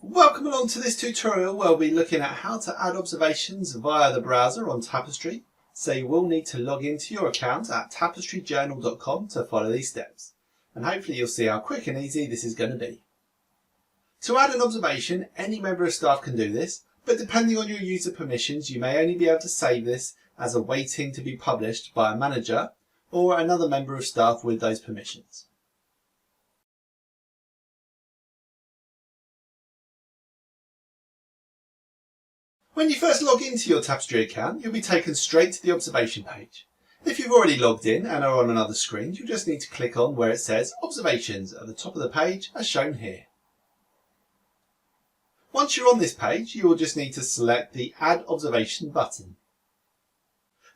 Welcome along to this tutorial where we'll be looking at how to add observations via the browser on Tapestry. So you will need to log into your account at tapestryjournal.com to follow these steps. And hopefully you'll see how quick and easy this is going to be. To add an observation, any member of staff can do this, but depending on your user permissions, you may only be able to save this as awaiting to be published by a manager or another member of staff with those permissions. When you first log into your Tapestry account, you'll be taken straight to the observation page. If you've already logged in and are on another screen, you'll just need to click on where it says Observations at the top of the page as shown here. Once you're on this page, you will just need to select the Add Observation button.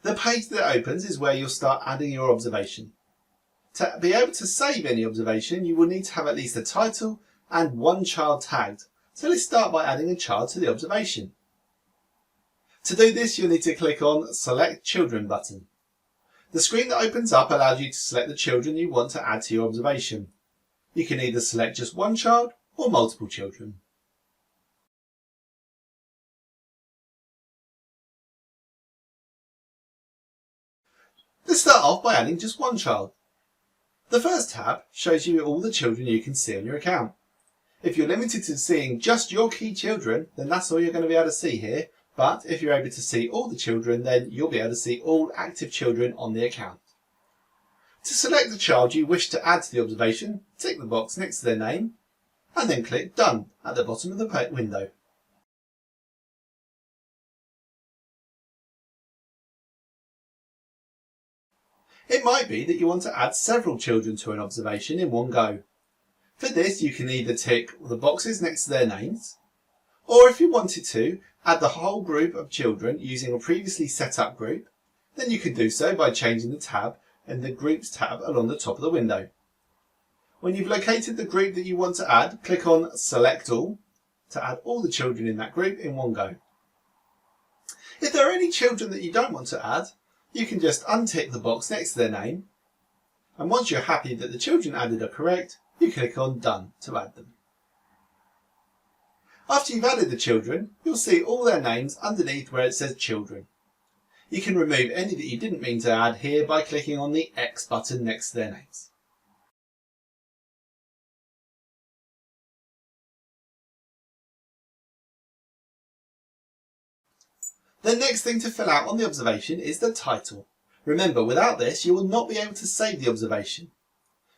The page that opens is where you'll start adding your observation. To be able to save any observation, you will need to have at least a title and one child tagged. So let's start by adding a child to the observation. To do this, you'll need to click on Select Children button. The screen that opens up allows you to select the children you want to add to your observation. You can either select just one child or multiple children. Let's start off by adding just one child. The first tab shows you all the children you can see on your account. If you're limited to seeing just your key children, then that's all you're going to be able to see here. But if you're able to see all the children, then you'll be able to see all active children on the account. To select the child you wish to add to the observation, tick the box next to their name and then click Done at the bottom of the window. It might be that you want to add several children to an observation in one go. For this, you can either tick the boxes next to their names, or if you wanted to, add the whole group of children using a previously set up group, then you can do so by changing the tab in the Groups tab along the top of the window. When you've located the group that you want to add, click on Select All to add all the children in that group in one go. If there are any children that you don't want to add, you can just untick the box next to their name, and once you're happy that the children added are correct, you click on Done to add them. After you've added the children, you'll see all their names underneath where it says Children. You can remove any that you didn't mean to add here by clicking on the X button next to their names. The next thing to fill out on the observation is the title. Remember, without this you will not be able to save the observation.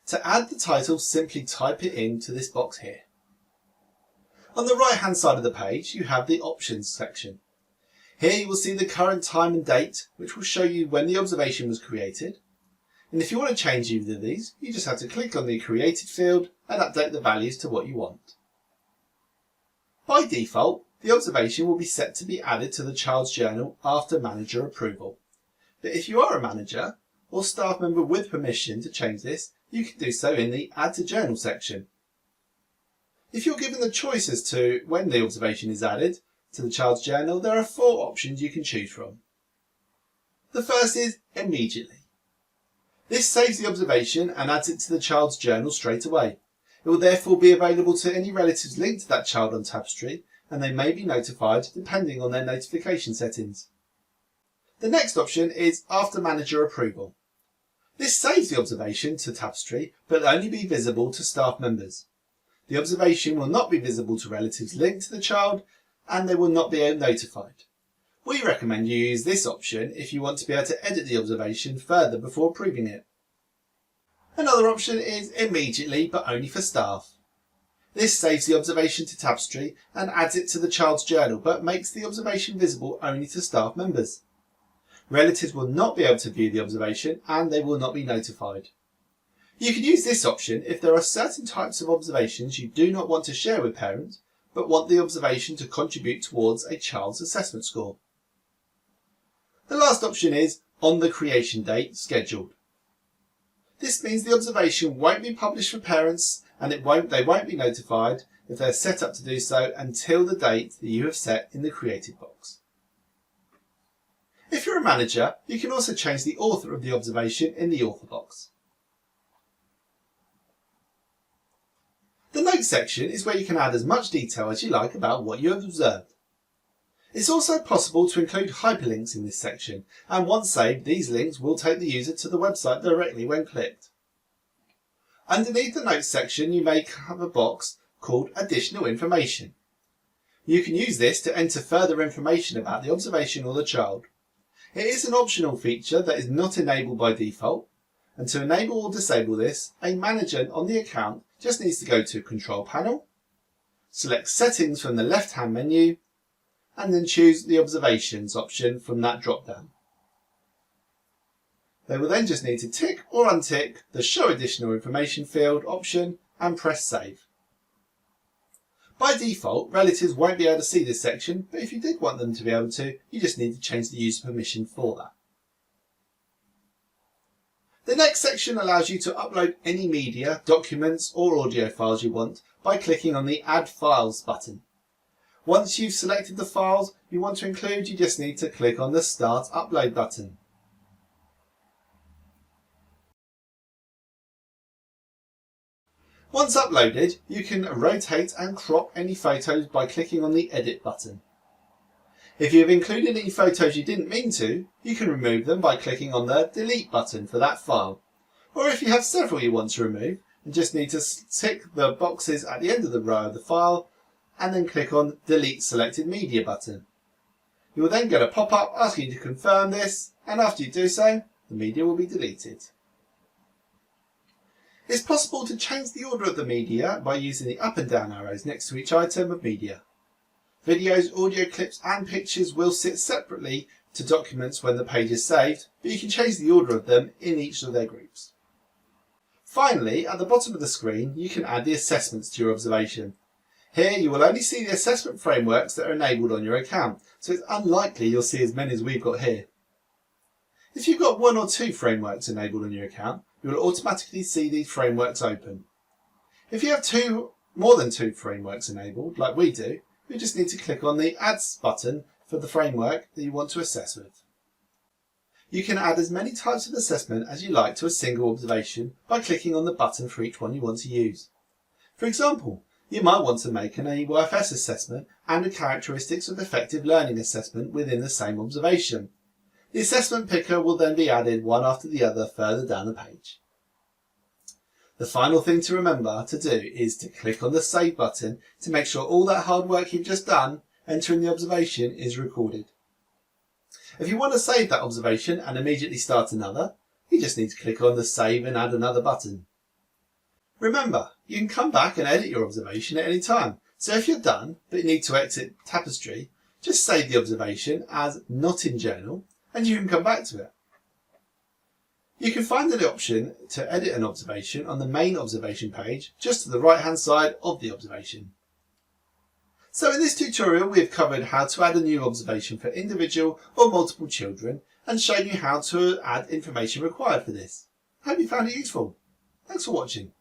To add the title, simply type it into this box here. On the right hand side of the page you have the Options section. Here you will see the current time and date, which will show you when the observation was created. And if you want to change either of these, you just have to click on the Created field and update the values to what you want. By default, the observation will be set to be added to the child's journal after manager approval. But if you are a manager or staff member with permission to change this, you can do so in the Add to Journal section. If you're given the choice as to when the observation is added to the child's journal, there are 4 options you can choose from. The first is immediately. This saves the observation and adds it to the child's journal straight away. It will therefore be available to any relatives linked to that child on Tapestry, and they may be notified depending on their notification settings. The next option is after manager approval. This saves the observation to Tapestry but will only be visible to staff members. The observation will not be visible to relatives linked to the child and they will not be notified. We recommend you use this option if you want to be able to edit the observation further before approving it. Another option is immediately but only for staff. This saves the observation to Tapestry and adds it to the child's journal but makes the observation visible only to staff members. Relatives will not be able to view the observation and they will not be notified. You can use this option if there are certain types of observations you do not want to share with parents but want the observation to contribute towards a child's assessment score. The last option is on the creation date scheduled. This means the observation won't be published for parents and they won't be notified if they're set up to do so until the date that you have set in the created box. If you're a manager, you can also change the author of the observation in the author box. The next section is where you can add as much detail as you like about what you have observed. It's also possible to include hyperlinks in this section, and once saved, these links will take the user to the website directly when clicked. Underneath the Notes section, you may have a box called Additional Information. You can use this to enter further information about the observation or the child. It is an optional feature that is not enabled by default, and to enable or disable this, a manager on the account just needs to go to Control Panel, select Settings from the left-hand menu, and then choose the Observations option from that drop-down. They will then just need to tick or untick the Show Additional Information field option and press Save. By default, relatives won't be able to see this section, but if you did want them to be able to, you just need to change the user permission for that. The next section allows you to upload any media, documents or audio files you want by clicking on the Add Files button. Once you've selected the files you want to include, you just need to click on the Start Upload button. Once uploaded, you can rotate and crop any photos by clicking on the Edit button. If you have included any photos you didn't mean to, you can remove them by clicking on the Delete button for that file. Or if you have several you want to remove, you just need to tick the boxes at the end of the row of the file and then click on Delete Selected Media button. You will then get a pop-up asking you to confirm this, and after you do so, the media will be deleted. It's possible to change the order of the media by using the up and down arrows next to each item of media. Videos, audio clips and pictures will sit separately to documents when the page is saved, but you can change the order of them in each of their groups. Finally, at the bottom of the screen, you can add the assessments to your observation. Here you will only see the assessment frameworks that are enabled on your account, so it's unlikely you'll see as many as we've got here. If you've got one or two frameworks enabled on your account, you will automatically see these frameworks open. If you have more than two frameworks enabled, like we do, you just need to click on the Add button for the framework that you want to assess with. You can add as many types of assessment as you like to a single observation by clicking on the button for each one you want to use. For example, you might want to make an EYFS assessment and a characteristics of effective learning assessment within the same observation. The assessment picker will then be added one after the other further down the page. The final thing to remember to do is to click on the Save button to make sure all that hard work you've just done entering the observation is recorded. If you want to save that observation and immediately start another, you just need to click on the Save and Add Another button. Remember, you can come back and edit your observation at any time, so if you're done but you need to exit Tapestry, just save the observation as Not in Journal and you can come back to it. You can find the option to edit an observation on the main observation page just to the right hand side of the observation. So in this tutorial we have covered how to add a new observation for individual or multiple children and shown you how to add information required for this. I hope you found it useful. Thanks for watching.